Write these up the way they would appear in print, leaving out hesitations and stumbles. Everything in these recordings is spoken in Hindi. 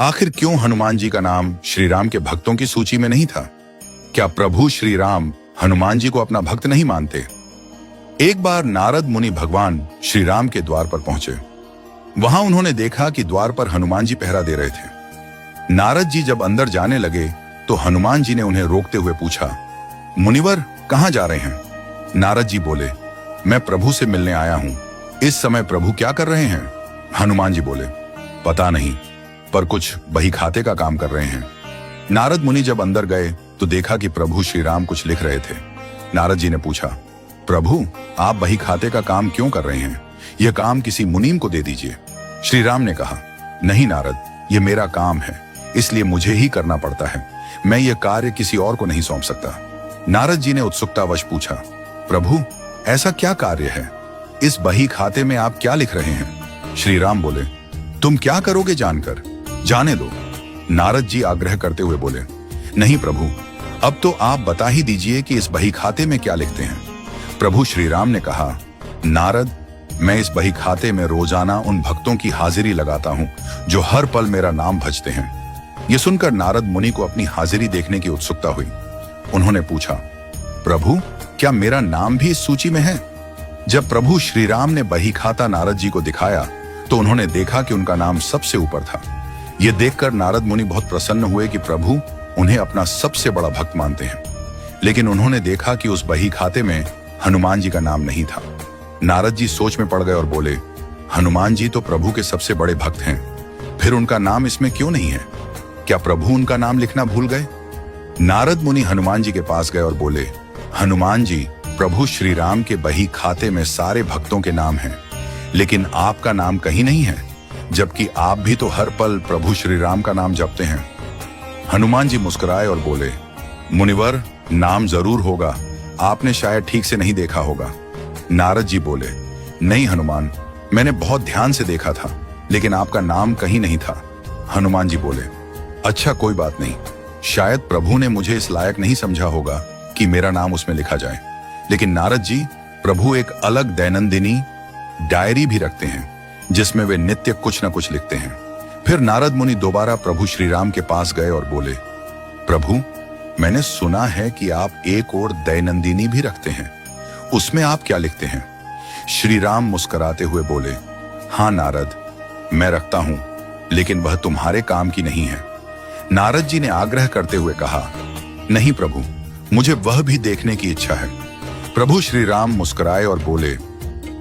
आखिर क्यों हनुमान जी का नाम श्री राम के भक्तों की सूची में नहीं था? क्या प्रभु श्री राम हनुमान जी को अपना भक्त नहीं मानते? एक बार नारद मुनि भगवान श्री राम के द्वार पर पहुंचे। वहां उन्होंने देखा कि द्वार पर हनुमान जी पहरा दे रहे थे। नारद जी जब अंदर जाने लगे तो हनुमान जी ने उन्हें रोकते हुए पूछा, मुनिवर कहां जा रहे हैं? नारद जी बोले, मैं प्रभु से मिलने आया हूं। इस समय प्रभु क्या कर रहे हैं? हनुमान जी बोले, पता नहीं, पर कुछ बही खाते का काम कर रहे हैं। नारद मुनि जब अंदर गए तो देखा कि प्रभु श्री राम कुछ लिख रहे थे। नारद जी ने पूछा, प्रभु आप बही खाते का काम क्यों कर रहे हैं? यह काम किसी मुनीम को दे दीजिए। श्री राम ने कहा, नहीं नारद, यह मेरा काम है, इसलिए मुझे ही करना पड़ता है। मैं यह कार्य किसी और को नहीं सौंप सकता। नारद जी ने उत्सुकतावश पूछा, प्रभु ऐसा क्या कार्य है? इस बही खाते में आप क्या लिख रहे हैं? श्री राम बोले, तुम क्या करोगे जानकर? जाने दो। नारद जी आग्रह करते हुए बोले, नहीं प्रभु, अब तो आप बता ही दीजिए कि इस बही खाते में क्या लिखते हैं। प्रभु श्री राम ने कहा, नारद, मैं इस बही खाते में रोजाना उन भक्तों की हाजिरी लगाता हूं जो हर पल मेरा नाम भजते हैं। यह सुनकर नारद मुनि को अपनी हाजिरी देखने की उत्सुकता हुई। उन्होंने पूछा, प्रभु क्या मेरा नाम भी इस सूची में है? जब प्रभु श्री राम ने बही खाता नारद जी को दिखाया तो उन्होंने देखा कि उनका नाम सबसे ऊपर था। यह देखकर नारद मुनि बहुत प्रसन्न हुए कि प्रभु उन्हें अपना सबसे बड़ा भक्त मानते हैं। लेकिन उन्होंने देखा कि उस बही खाते में हनुमान जी का नाम नहीं था। नारद जी सोच में पड़ गए और बोले, हनुमान जी तो प्रभु के सबसे बड़े भक्त हैं, फिर उनका नाम इसमें क्यों नहीं है? क्या प्रभु उनका नाम लिखना भूल गए? नारद मुनि हनुमान जी के पास गए और बोले, हनुमान जी, प्रभु श्री राम के बही खाते में सारे भक्तों के नाम हैं, लेकिन आपका नाम कहीं नहीं है, जबकि आप भी तो हर पल प्रभु श्री राम का नाम जपते हैं। हनुमान जी मुस्कुराए और बोले, मुनिवर नाम जरूर होगा, आपने शायद ठीक से नहीं देखा होगा। नारद जी बोले, नहीं हनुमान, मैंने बहुत ध्यान से देखा था, लेकिन आपका नाम कहीं नहीं था। हनुमान जी बोले, अच्छा कोई बात नहीं, शायद प्रभु ने मुझे इस लायक नहीं समझा होगा कि मेरा नाम उसमें लिखा जाए। लेकिन नारद जी, प्रभु एक अलग दैनंदिनी डायरी भी रखते हैं जिसमें वे नित्य कुछ न कुछ लिखते हैं। फिर नारद मुनि दोबारा प्रभु श्री राम के पास गए और बोले, प्रभु मैंने सुना है कि आप एक और दैनंदिनी भी रखते हैं, उसमें आप क्या लिखते हैं? श्री राम मुस्कुराते हुए बोले, हाँ नारद, मैं रखता हूं, लेकिन वह तुम्हारे काम की नहीं है। नारद जी ने आग्रह करते हुए कहा, नहीं प्रभु, मुझे वह भी देखने की इच्छा है। प्रभु श्री राम मुस्कुराए और बोले,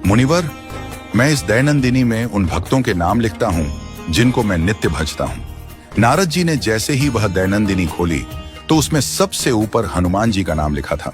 मुनिवर, मैं इस दैनंदिनी में उन भक्तों के नाम लिखता हूं जिनको मैं नित्य भजता हूं। नारद जी ने जैसे ही वह दैनंदिनी खोली तो उसमें सबसे ऊपर हनुमान जी का नाम लिखा था।